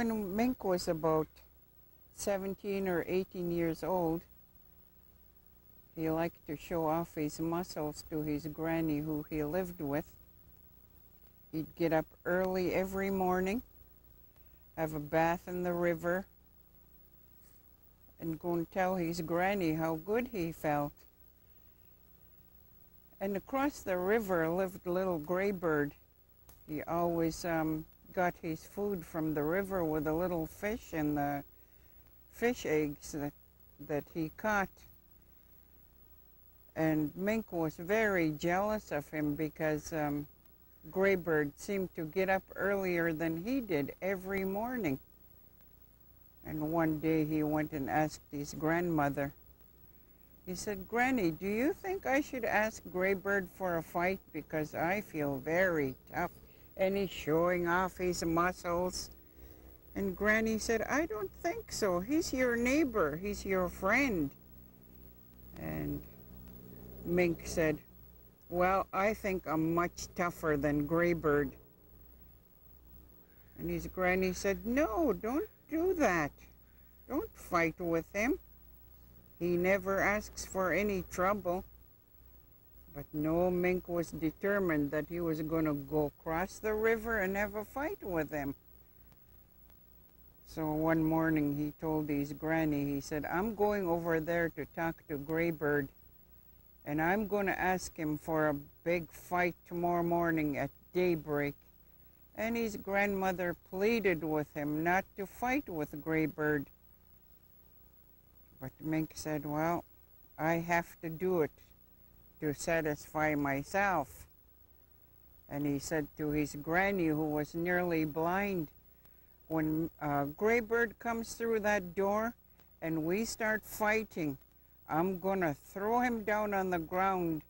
when Mink was about 17 or 18 years old, he liked to show off his muscles to his granny who he lived with. He'd get up early every morning, have a bath in the river, and go and tell his granny how good he felt. And across the river lived little Grey Bird. He always got his food from the river with the little fish and the fish eggs that he caught. And Mink was very jealous of him because Grey Bird seemed to get up earlier than he did every morning. And one day he went and asked his grandmother. He said, "Granny, do you think I should ask Grey Bird for a fight? Because I feel very tough and he's showing off his muscles." And Granny said, "I don't think so. He's your neighbor. He's your friend." And Mink said, "Well, I think I'm much tougher than Grey Bird." And his granny said, "No, don't do that. Don't fight with him. He never asks for any trouble." But no, Mink was determined that he was going to go across the river and have a fight with him. So one morning he told his granny, he said, "I'm going over there to talk to Grey Bird, and I'm going to ask him for a big fight tomorrow morning at daybreak." And his grandmother pleaded with him not to fight with Grey Bird. But Mink said, "Well, I have to do it to satisfy myself." And he said to his granny, who was nearly blind, "When Grey Bird comes through that door and we start fighting, I'm going to throw him down on the ground.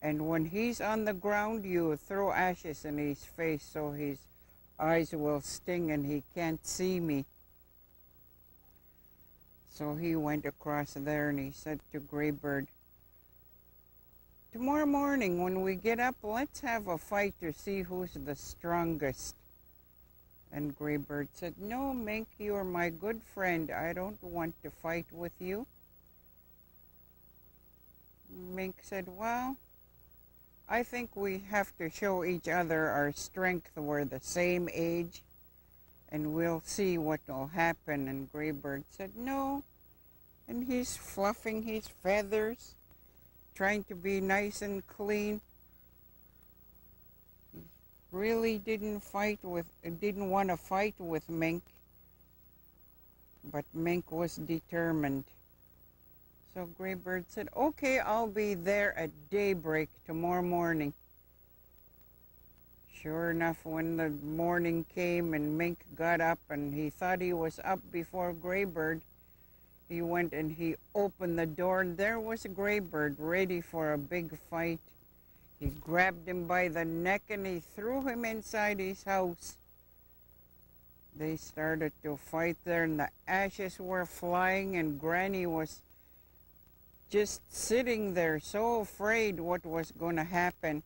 And when he's on the ground, you throw ashes in his face so his eyes will sting and he can't see me." So he went across there and he said to Grey Bird, "Tomorrow morning when we get up, let's have a fight to see who's the strongest." And Grey Bird said, "No, Mink, you're my good friend. I don't want to fight with you." Mink said, "Well, I think we have to show each other our strength. We're the same age, and we'll see what will happen." And Grey Bird said, "No." And he's fluffing his feathers, trying to be nice and clean. He really didn't want to fight with Mink, but Mink was determined. So Grey Bird said, "Okay, I'll be there at daybreak tomorrow morning." Sure enough, when the morning came and Mink got up and he thought he was up before Grey Bird, he went and he opened the door and there was Grey Bird ready for a big fight. He grabbed him by the neck and he threw him inside his house. They started to fight there and the ashes were flying and Granny was just sitting there so afraid what was going to happen.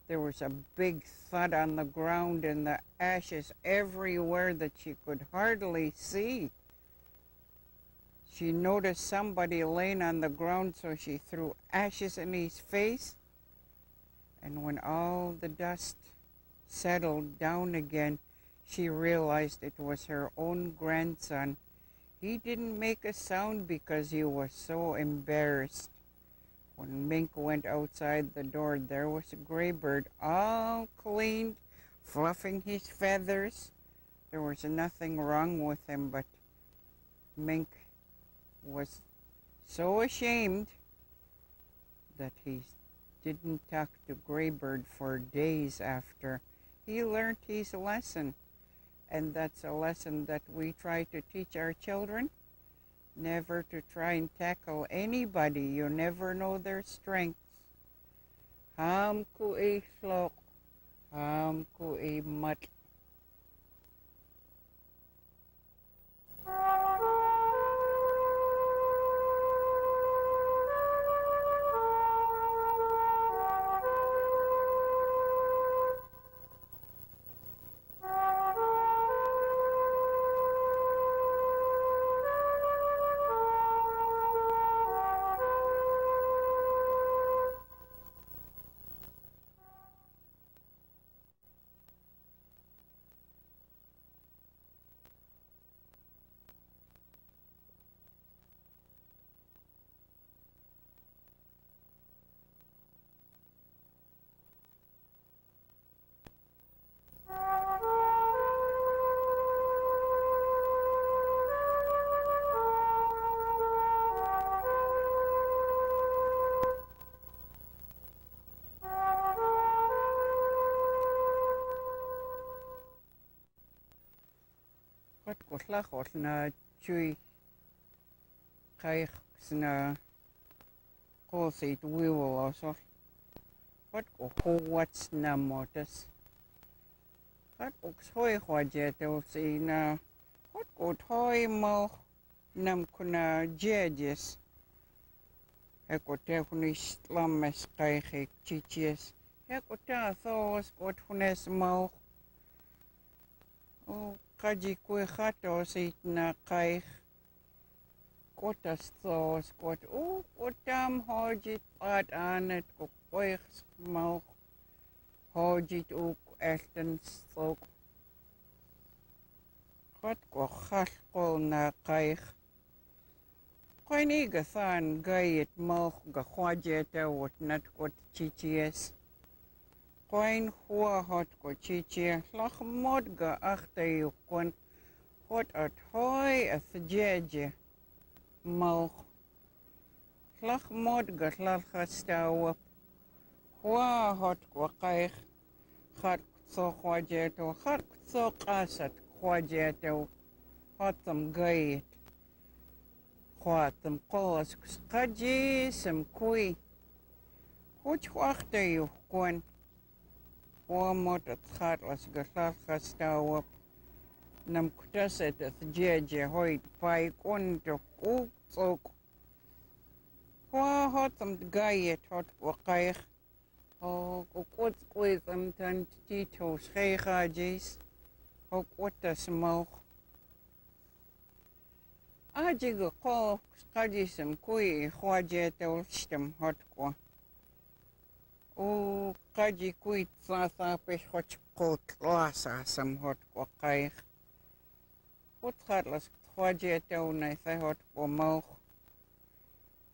There was a big thud on the ground and the ashes everywhere that she could hardly see. She noticed somebody laying on the ground, so she threw ashes in his face. And when all the dust settled down again, she realized it was her own grandson. He didn't make a sound because he was so embarrassed. When Mink went outside the door, there was Grey Bird, all cleaned, fluffing his feathers. There was nothing wrong with him, but Mink was so ashamed that he didn't talk to Grey Bird for days after. He learned his lesson. And that's a lesson that we try to teach our children. Never to try and tackle anybody. You never know their strengths. Ham ku e slok, ham ku e mat. tlachol na chui kaich na kosit wiwol also. Wat ko what's na motas. Wat hoi hwajeto si na wat ko hoi mo nam kuna jejes. Eko te hunis lames kaich chichies. Eko ta thos kot hunes mo. O kaji kue hato si na kaich. Kotas thos kot kotam hojit at anet ko koich mo. Hojit ook echten stok. Kot ko hashkol na kaich. Koini gathan gayet mo gahwajeta wat nat kot chichies. Koin hua hot ko chichie. Lach mod ga achte yukon. Hot at hoi a thjeje. Mo. Lach mod ga lalchastawap. Hua hot ko kaich. Hat so hwajeto. Hat so kasat hwajeto. Hotam gayet. Hwatam kolas kaji sam kui. Hot wachte yukon. Hua mod at hatlas ga lalchastawap. Nam kutaset at jeje hoit pai konto sok. Hua hotam gayet hot ko kaich. O kot kwez am tan tito schegajis. O kotas moog. Aji ga ko skajisem kui hwajeto stem hot ko. O kaji kui tsasa pech hot ko tlasa sam hot ko kaich. Hot hatlas hwajeto na se hot ko moog.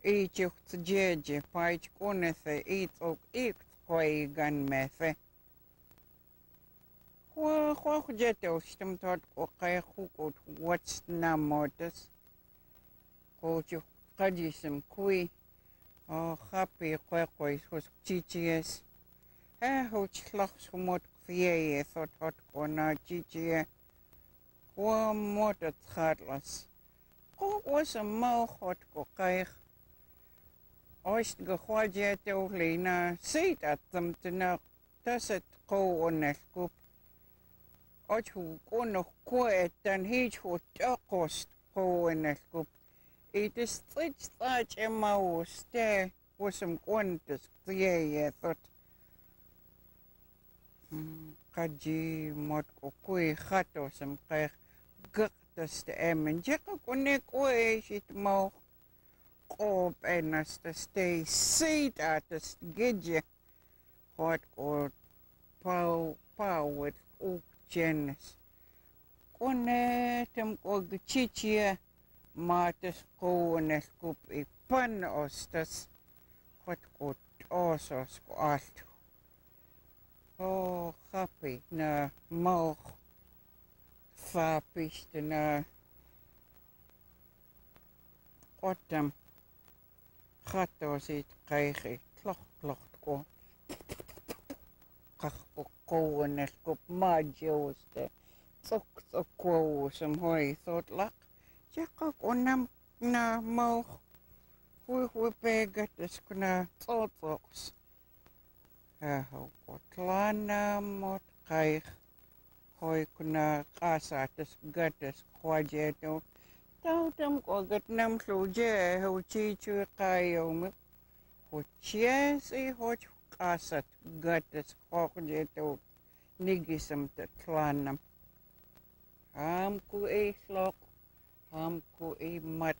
Ichuk tjeje paich konese ook koi gan methe. Hua hwajeto stem tot ko kaich hukot what's na motas. Ko chuk kajisem kui. O happy koi hos chichies. Ho chlach mot kvieye thot hot ko na chichie. Hua mot at hatlas. Ko was a mo hot ko kaich. Oist gehwajeto lina sit at them to know taset ko on el kup. Och hu kono koet dan hij hu takost ko on el kup. It is such a mouse there was some quantus ye thought. Kaji mot ko kui hato some kaich guktas de emen. Jeka kone koe shit mo. Op en as te stay seat at the gidje hot or pau with ook genes. Konetem ko gchichie mates ko neskup I pan ostas hot ko osos ko alto. Oh happy na moog fapist na kotem. Gato zit krijg klocht ko. Kach ko en es kop majo's de. Sok ko some hoi thought lak. Jaka onam na moog. Hui pegat es kuna totoks. Ho ko tlana mot krijg. Hoi kuna kasates gates kwajeto. Tautam ko gat nam sluje ho chichu kayo me ho chies ho kasat gates kwajeto nigisam te tlanam ham ku slok ham ku mat